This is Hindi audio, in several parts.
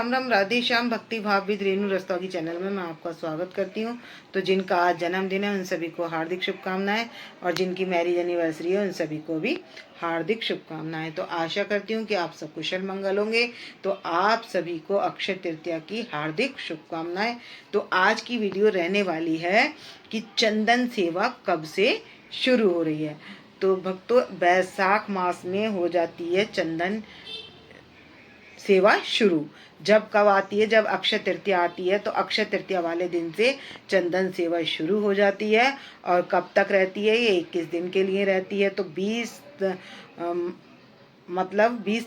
राम राम, राधे श्याम, भक्ति भाव विद रेणु रस्तोगी चैनल में मैं आपका स्वागत करती हूँ। तो जिनका आज जन्मदिन है उन सभी को हार्दिक शुभकामनाएं, और जिनकी मैरिज एनिवर्सरी है उन सभी को भी हार्दिक शुभकामनाएं। तो आशा करती हूँ कि आप सब कुशल मंगल होंगे। तो आप सभी को अक्षय तृतीया की हार्दिक शुभकामनाएं। तो आज की वीडियो रहने वाली है कि चंदन सेवा कब से शुरू हो रही है। तो भक्तों, बैसाख मास में हो जाती है चंदन सेवा शुरू। जब कब आती है? जब अक्षय तृतीया आती है। तो अक्षय तृतीया वाले दिन से चंदन सेवा शुरू हो जाती है। और कब तक रहती है? ये 21 दिन के लिए रहती है। तो 20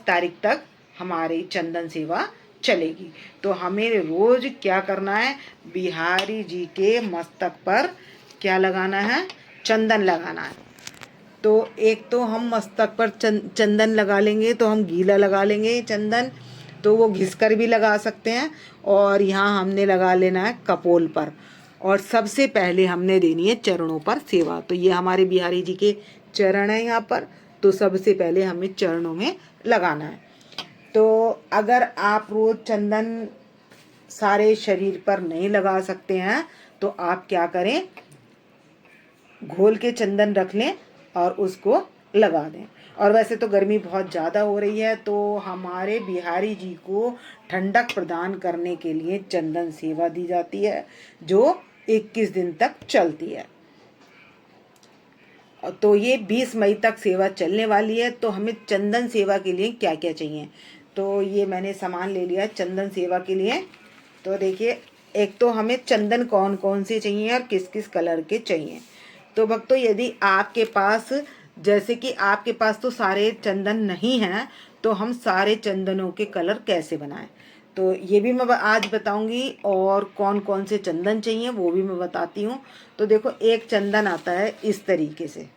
तारीख तक हमारी चंदन सेवा चलेगी। तो हमें रोज क्या करना है? बिहारी जी के मस्तक पर क्या लगाना है? चंदन लगाना है। तो एक तो हम मस्तक पर चंदन लगा लेंगे, तो हम गीला लगा लेंगे चंदन, तो वो घिस कर भी लगा सकते हैं। और यहाँ हमने लगा लेना है कपोल पर, और सबसे पहले हमने देनी है चरणों पर सेवा। तो ये हमारे बिहारी जी के चरण हैं यहाँ पर, तो सबसे पहले हमें चरणों में लगाना है। तो अगर आप रोज चंदन सारे शरीर पर नहीं लगा सकते हैं तो आप क्या करें, घोल के चंदन रख लें और उसको लगा दें। और वैसे तो गर्मी बहुत ज़्यादा हो रही है, तो हमारे बिहारी जी को ठंडक प्रदान करने के लिए चंदन सेवा दी जाती है, जो 21 दिन तक चलती है। तो ये 20 मई तक सेवा चलने वाली है। तो हमें चंदन सेवा के लिए क्या क्या चाहिए? तो ये मैंने सामान ले लिया चंदन सेवा के लिए। तो देखिए, एक तो हमें चंदन कौन कौन से चाहिए और किस किस कलर के चाहिए। तो भक्तों, यदि आपके पास, जैसे कि आपके पास तो सारे चंदन नहीं हैं, तो हम सारे चंदनों के कलर कैसे बनाएं, तो ये भी मैं आज बताऊंगी। और कौन कौन से चंदन चाहिए वो भी मैं बताती हूँ। तो देखो, एक चंदन आता है इस तरीके से,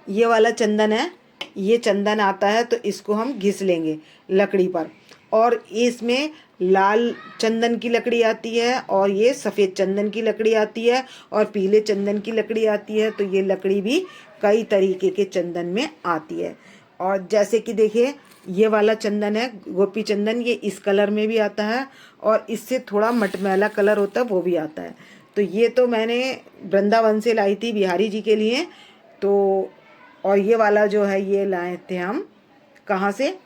ये वाला चंदन है। ये चंदन आता है तो इसको हम घिस लेंगे लकड़ी पर। और इसमें लाल चंदन की लकड़ी आती है, और ये सफ़ेद चंदन की लकड़ी आती है, और पीले चंदन की लकड़ी आती है। तो ये लकड़ी भी कई तरीके के चंदन में आती है। और जैसे कि देखिए, ये वाला चंदन है गोपी चंदन, ये इस कलर में भी आता है, और इससे थोड़ा मटमैला कलर होता है वो भी आता है। तो ये तो मैंने वृंदावन से लाई थी बिहारी जी के लिए। तो और ये वाला जो है ये लाए थे हम कहाँ से?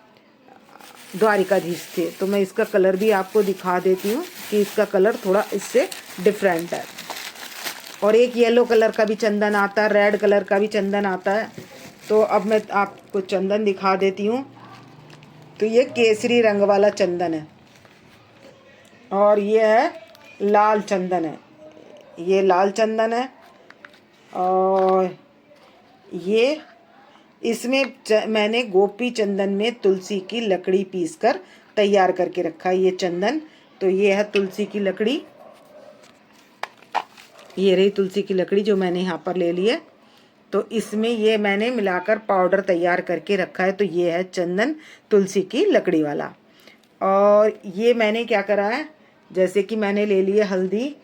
द्वारिकाधीश से। तो मैं इसका कलर भी आपको दिखा देती हूँ कि इसका कलर थोड़ा इससे डिफरेंट है। और एक येलो कलर का भी चंदन आता है, रेड कलर का भी चंदन आता है। तो अब मैं आपको चंदन दिखा देती हूँ। तो ये केसरी रंग वाला चंदन है, और ये है लाल चंदन है, ये लाल चंदन है। और ये इसमें मैंने गोपी चंदन में तुलसी की लकड़ी पीसकर तैयार करके रखा है ये चंदन। तो ये है तुलसी की लकड़ी, ये रही तुलसी की लकड़ी जो मैंने यहाँ पर ले ली है। तो इसमें ये मैंने मिलाकर पाउडर तैयार करके रखा है। तो ये है चंदन तुलसी की लकड़ी वाला। और ये मैंने क्या करा है, जैसे कि मैंने ले ली है हल्दी।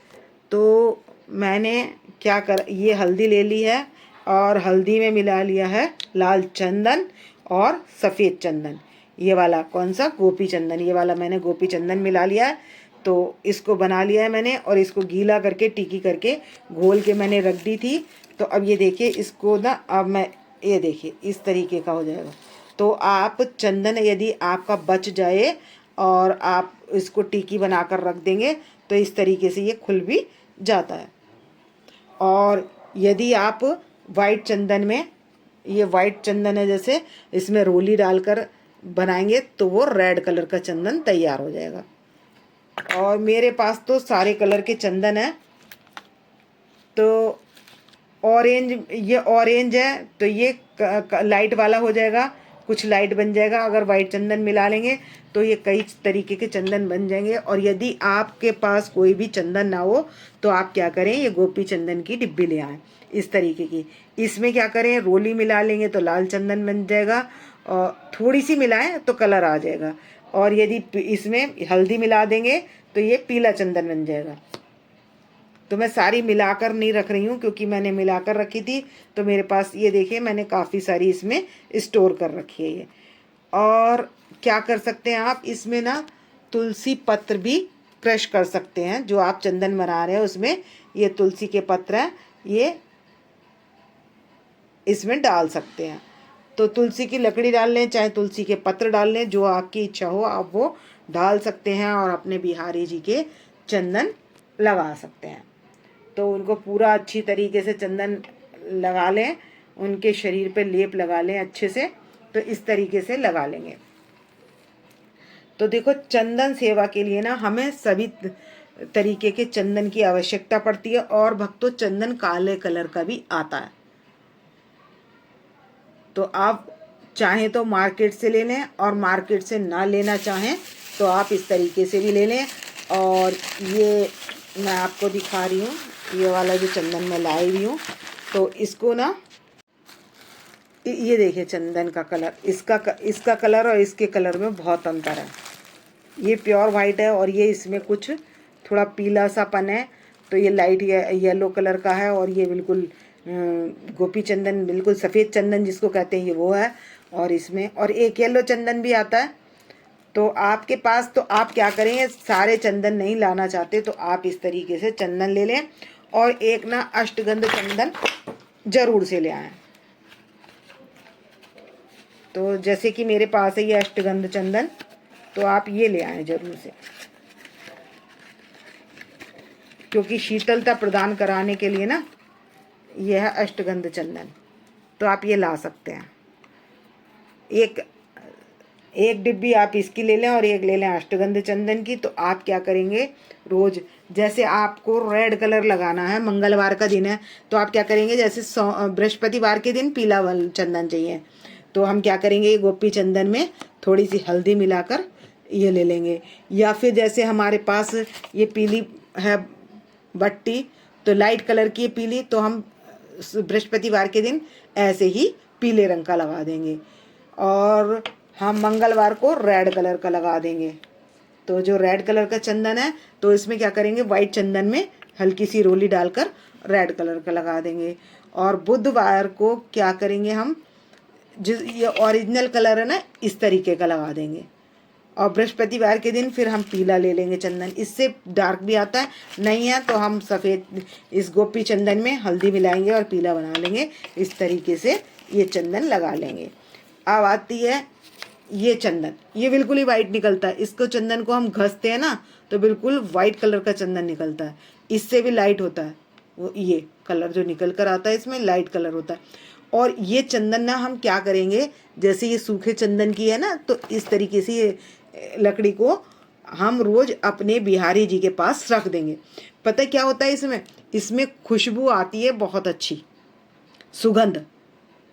तो मैंने क्या कर, ये हल्दी ले ली है, और हल्दी में मिला लिया है लाल चंदन और सफ़ेद चंदन। ये वाला कौन सा? गोपी चंदन। ये वाला मैंने गोपी चंदन मिला लिया है। तो इसको बना लिया है मैंने, और इसको गीला करके टिकी करके घोल के मैंने रख दी थी। तो अब ये देखिए, इसको ना अब मैं, ये देखिए इस तरीके का हो जाएगा। तो आप चंदन यदि आपका बच जाए और आप इसको टिकी बनाकर रख देंगे तो इस तरीके से ये खुल भी जाता है। और यदि आप वाइट चंदन में, ये वाइट चंदन है, जैसे इसमें रोली डालकर बनाएंगे तो वो रेड कलर का चंदन तैयार हो जाएगा। और मेरे पास तो सारे कलर के चंदन है। तो ऑरेंज, ये ऑरेंज है तो ये लाइट वाला हो जाएगा, कुछ लाइट बन जाएगा। अगर वाइट चंदन मिला लेंगे तो ये कई तरीके के चंदन बन जाएंगे। और यदि आपके पास कोई भी चंदन ना हो तो आप क्या करें, ये गोपी चंदन की डिब्बी ले आएँ इस तरीके की। इसमें क्या करें, रोली मिला लेंगे तो लाल चंदन बन जाएगा, और थोड़ी सी मिलाएं तो कलर आ जाएगा। और यदि इसमें हल्दी मिला देंगे तो ये पीला चंदन बन जाएगा। तो मैं सारी मिलाकर नहीं रख रही हूँ, क्योंकि मैंने मिलाकर रखी थी तो मेरे पास, ये देखिए मैंने काफ़ी सारी इसमें स्टोर कर रखी है ये। और क्या कर सकते हैं आप इसमें ना, तुलसी पत्र भी क्रश कर सकते हैं। जो आप चंदन बना रहे हैं उसमें ये तुलसी के पत्र हैं, ये इसमें डाल सकते हैं। तो तुलसी की लकड़ी डाल लें, चाहे तुलसी के पत्र डाल लें, जो आपकी इच्छा हो आप वो डाल सकते हैं और अपने बिहारी जी के चंदन लगा सकते हैं। तो उनको पूरा अच्छी तरीके से चंदन लगा लें, उनके शरीर पे लेप लगा लें अच्छे से। तो इस तरीके से लगा लेंगे। तो देखो, चंदन सेवा के लिए ना हमें सभी तरीके के चंदन की आवश्यकता पड़ती है। और भक्तों, चंदन काले कलर का भी आता है, तो आप चाहें तो मार्केट से ले लें, और मार्केट से ना लेना चाहें तो आप इस तरीके से भी ले लें। और ये मैं आपको दिखा रही हूँ, ये वाला जो चंदन मैं लाई हुई हूँ, तो इसको ना, ये देखिए चंदन का कलर, इसका कलर और इसके कलर में बहुत अंतर है। ये प्योर वाइट है और ये इसमें कुछ थोड़ा पीला सापन है। तो ये लाइट येलो कलर का है, और ये बिल्कुल गोपी चंदन, बिल्कुल सफ़ेद चंदन जिसको कहते हैं, ये वो है। और इसमें और एक येलो चंदन भी आता है। तो आपके पास, तो आप क्या करेंगे, सारे चंदन नहीं लाना चाहते तो आप इस तरीके से चंदन ले लें, और एक ना अष्टगंध चंदन जरूर से ले आएँ। तो जैसे कि मेरे पास है ये अष्टगंध चंदन, तो आप ये ले आएँ जरूर से, क्योंकि शीतलता प्रदान कराने के लिए ना यह है अष्टगंध चंदन। तो आप ये ला सकते हैं। एक डिब्बी आप इसकी ले लें और एक ले लें अष्टगंध चंदन की। तो आप क्या करेंगे, रोज़ जैसे आपको रेड कलर लगाना है, मंगलवार का दिन है, तो आप क्या करेंगे, जैसे बृहस्पतिवार के दिन पीला वाला चंदन चाहिए, तो हम क्या करेंगे, ये गोपी चंदन में थोड़ी सी हल्दी मिलाकर ये ले लेंगे। या फिर जैसे हमारे पास ये पीली है बट्टी, तो लाइट कलर की पीली, तो हम बृहस्पतिवार के दिन ऐसे ही पीले रंग का लगा देंगे, और हम मंगलवार को रेड कलर का लगा देंगे। तो जो रेड कलर का चंदन है, तो इसमें क्या करेंगे, वाइट चंदन में हल्की सी रोली डालकर रेड कलर का लगा देंगे। और बुधवार को क्या करेंगे, हम जिस ये ओरिजिनल कलर है ना, इस तरीके का लगा देंगे। और बृहस्पतिवार के दिन फिर हम पीला ले लेंगे चंदन, इससे डार्क भी आता है। नहीं है तो हम सफ़ेद इस गोपी चंदन में हल्दी मिलाएंगे और पीला बना लेंगे। इस तरीके से ये चंदन लगा लेंगे। अब आती है ये चंदन, ये बिल्कुल ही वाइट निकलता है। इसको चंदन को हम घसते हैं ना, तो बिल्कुल वाइट कलर का चंदन निकलता है। इससे भी लाइट होता है, वो ये कलर जो निकल कर आता है इसमें लाइट कलर होता है। और ये चंदन ना हम क्या करेंगे, जैसे ये सूखे चंदन की है ना, तो इस तरीके से ये लकड़ी को हम रोज़ अपने बिहारी जी के पास रख देंगे। पता क्या होता है इसमें खुशबू आती है, बहुत अच्छी सुगंध,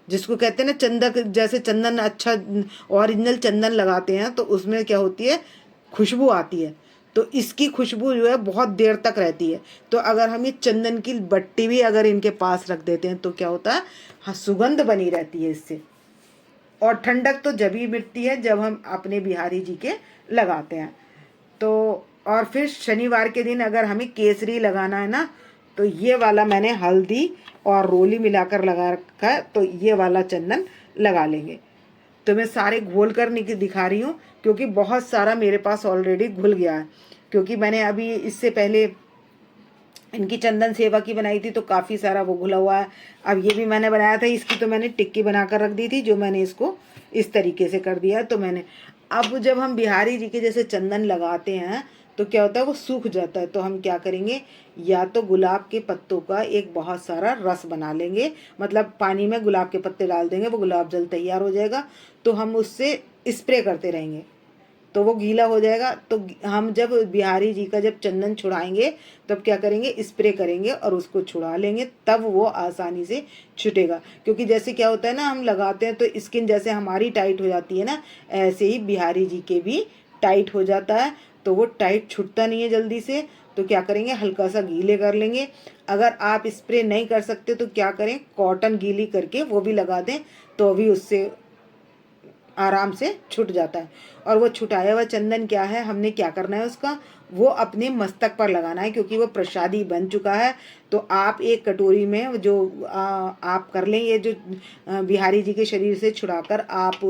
जिसको कहते हैं ना चंदक, जैसे चंदन अच्छा ओरिजिनल चंदन लगाते हैं तो उसमें क्या होती है, खुशबू आती है। तो इसकी खुशबू जो है बहुत देर तक रहती है। तो अगर हम ये चंदन की बट्टी भी अगर इनके पास रख देते हैं तो क्या होता है, हाँ, सुगंध बनी रहती है इससे। और ठंडक तो जब ही मिलती है जब हम अपने बिहारी जी के लगाते हैं। तो और फिर शनिवार के दिन अगर हमें केसरी लगाना है ना, तो ये वाला मैंने हल्दी और रोली मिलाकर लगा रखा है, तो ये वाला चंदन लगा लेंगे। तो मैं सारे घोल कर दिखा रही हूँ, क्योंकि बहुत सारा मेरे पास ऑलरेडी घुल गया है। क्योंकि मैंने अभी इससे पहले इनकी चंदन सेवा की बनाई थी, तो काफ़ी सारा वो घुला हुआ है। अब ये भी मैंने बनाया था, इसकी तो मैंने टिक्की बनाकर रख दी थी, जो मैंने इसको इस तरीके से कर दिया। तो मैंने अब जब हम बिहारी जी के जैसे चंदन लगाते हैं तो क्या होता है, वो सूख जाता है। तो हम क्या करेंगे, या तो गुलाब के पत्तों का एक बहुत सारा रस बना लेंगे, मतलब पानी में गुलाब के पत्ते डाल देंगे, वो गुलाब जल तैयार हो जाएगा। तो हम उससे स्प्रे करते रहेंगे, तो वो गीला हो जाएगा। तो हम जब बिहारी जी का जब चंदन छुड़ाएंगे तब क्या करेंगे, स्प्रे करेंगे और उसको छुड़ा लेंगे, तब वो आसानी से छूटेगा। क्योंकि जैसे क्या होता है ना, हम लगाते हैं तो स्किन जैसे हमारी टाइट हो जाती है ना, ऐसे ही बिहारी जी के भी टाइट हो जाता है। तो वो टाइट छूटता नहीं है जल्दी से। तो क्या करेंगे, हल्का सा गीले कर लेंगे। अगर आप स्प्रे नहीं कर सकते तो क्या करें, कॉटन गीली करके वो भी लगा दें, तो भी उससे आराम से छूट जाता है। और वो छुटाया हुआ चंदन क्या है, हमने क्या करना है उसका, वो अपने मस्तक पर लगाना है, क्योंकि वो प्रसादी बन चुका है। तो आप एक कटोरी में जो आप कर लें, ये जो बिहारी जी के शरीर से छुड़ाकर आप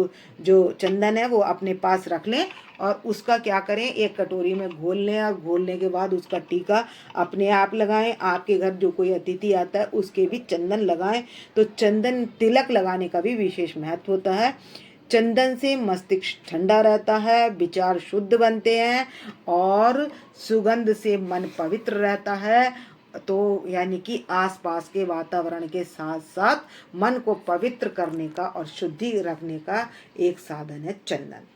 जो चंदन है वो अपने पास रख लें, और उसका क्या करें, एक कटोरी में घोल लें, और घोलने के बाद उसका टीका अपने आप लगाएं। आपके घर जो कोई अतिथि आता है उसके भी चंदन लगाएं। तो चंदन तिलक लगाने का भी विशेष महत्व होता है। चंदन से मस्तिष्क ठंडा रहता है, विचार शुद्ध बनते हैं, और सुगंध से मन पवित्र रहता है। तो यानी कि आसपास के वातावरण के साथ साथ मन को पवित्र करने का और शुद्धि रखने का एक साधन है चंदन।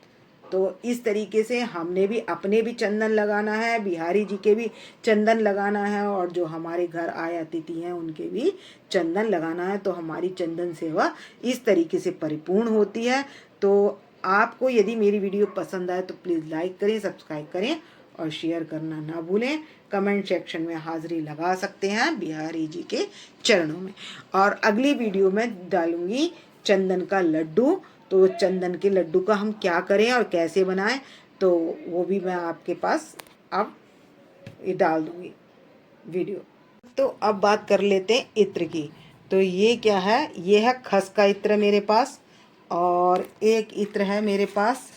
तो इस तरीके से हमने भी अपने भी चंदन लगाना है, बिहारी जी के भी चंदन लगाना है, और जो हमारे घर आए अतिथि हैं उनके भी चंदन लगाना है। तो हमारी चंदन सेवा इस तरीके से परिपूर्ण होती है। तो आपको यदि मेरी वीडियो पसंद आए तो प्लीज़ लाइक करें, सब्सक्राइब करें और शेयर करना ना भूलें। कमेंट सेक्शन में हाज़िरी लगा सकते हैं बिहारी जी के चरणों में। और अगली वीडियो में डालूंगी चंदन का लड्डू। तो चंदन के लड्डू का हम क्या करें और कैसे बनाएं, तो वो भी मैं आपके पास अब ये डाल दूंगी वीडियो। तो अब बात कर लेते हैं इत्र की। तो ये क्या है, ये है खस का इत्र मेरे पास, और एक इत्र है मेरे पास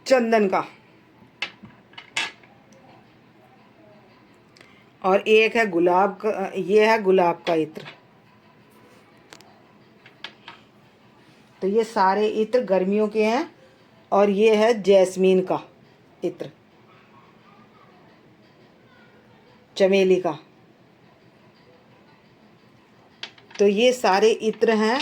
चंदन का, और एक है गुलाब का, ये है गुलाब का इत्र। तो ये सारे इत्र गर्मियों के हैं, और ये है जैस्मीन का इत्र, चमेली का। तो ये सारे इत्र हैं।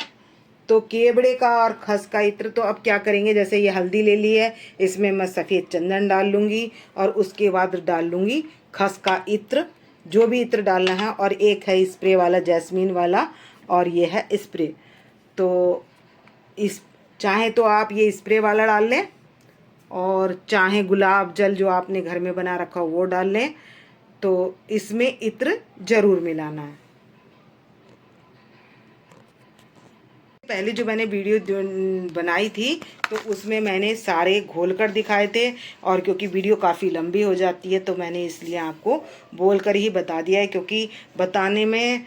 तो केवड़े का और खस का इत्र, तो अब क्या करेंगे, जैसे ये हल्दी ले ली है, इसमें मैं सफ़ेद चंदन डाल लूँगी, और उसके बाद डाल लूँगी खस का इत्र, जो भी इत्र डालना है। और एक है स्प्रे वाला जैस्मीन वाला, और ये है स्प्रे। तो इस चाहे तो आप ये स्प्रे वाला डाल लें, और चाहे गुलाब जल जो आपने घर में बना रखा हो वो डाल लें। तो इसमें इत्र ज़रूर मिलाना है। पहले जो मैंने वीडियो बनाई थी तो उसमें मैंने सारे घोल कर दिखाए थे, और क्योंकि वीडियो काफ़ी लंबी हो जाती है तो मैंने इसलिए आपको बोल कर ही बता दिया है, क्योंकि बताने में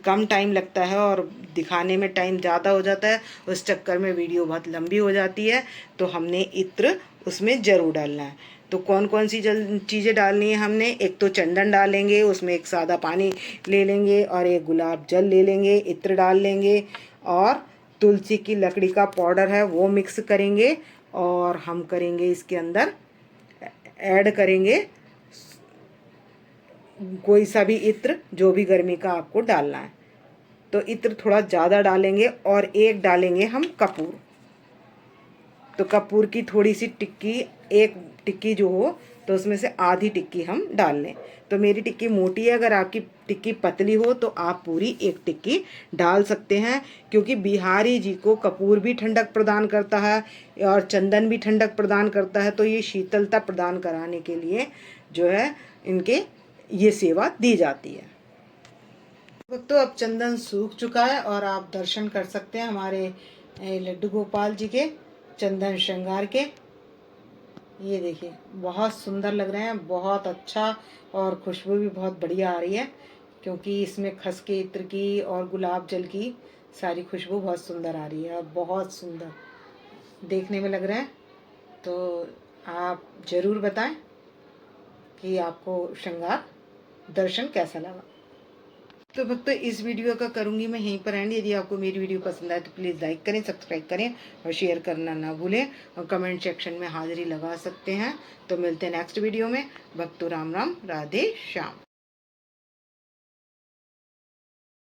कम टाइम लगता है और दिखाने में टाइम ज़्यादा हो जाता है। उस चक्कर में वीडियो बहुत लंबी हो जाती है। तो हमने इत्र उसमें ज़रूर डालना है। तो कौन कौन सी चीज़ें डालनी है हमने, एक तो चंदन डालेंगे, उसमें एक सादा पानी ले लेंगे, और एक गुलाब जल ले लेंगे, इत्र डाल लेंगे, और तुलसी की लकड़ी का पाउडर है वो मिक्स करेंगे, और हम करेंगे इसके अंदर ऐड करेंगे कोई सा भी इत्र जो भी गर्मी का आपको डालना है। तो इत्र थोड़ा ज़्यादा डालेंगे, और एक डालेंगे हम कपूर। तो कपूर की थोड़ी सी टिक्की, एक टिक्की जो हो तो उसमें से आधी टिक्की हम डाल लें। तो मेरी टिक्की मोटी है, अगर आपकी टिक्की पतली हो तो आप पूरी एक टिक्की डाल सकते हैं, क्योंकि बिहारी जी को कपूर भी ठंडक प्रदान करता है और चंदन भी ठंडक प्रदान करता है। तो ये शीतलता प्रदान कराने के लिए जो है इनके ये सेवा दी जाती है। तो अब चंदन सूख चुका है, और आप दर्शन कर सकते हैं हमारे लड्डू गोपाल जी के चंदन श्रृंगार के। ये देखिए बहुत सुंदर लग रहे हैं, बहुत अच्छा, और खुशबू भी बहुत बढ़िया आ रही है, क्योंकि इसमें खस के इत्र की और गुलाब जल की सारी खुशबू बहुत सुंदर आ रही है, और बहुत सुंदर देखने में लग रहा है। तो आप ज़रूर बताएं कि आपको श्रृंगार दर्शन कैसा लगा। तो भक्तों इस वीडियो का करूँगी मैं यहीं पर एंड। यदि आपको मेरी वीडियो पसंद आए तो प्लीज़ लाइक करें, सब्सक्राइब करें, और शेयर करना ना भूलें, और कमेंट सेक्शन में हाज़िरी लगा सकते हैं। तो मिलते हैं नेक्स्ट वीडियो में। भक्तों राम राम, राधे श्याम।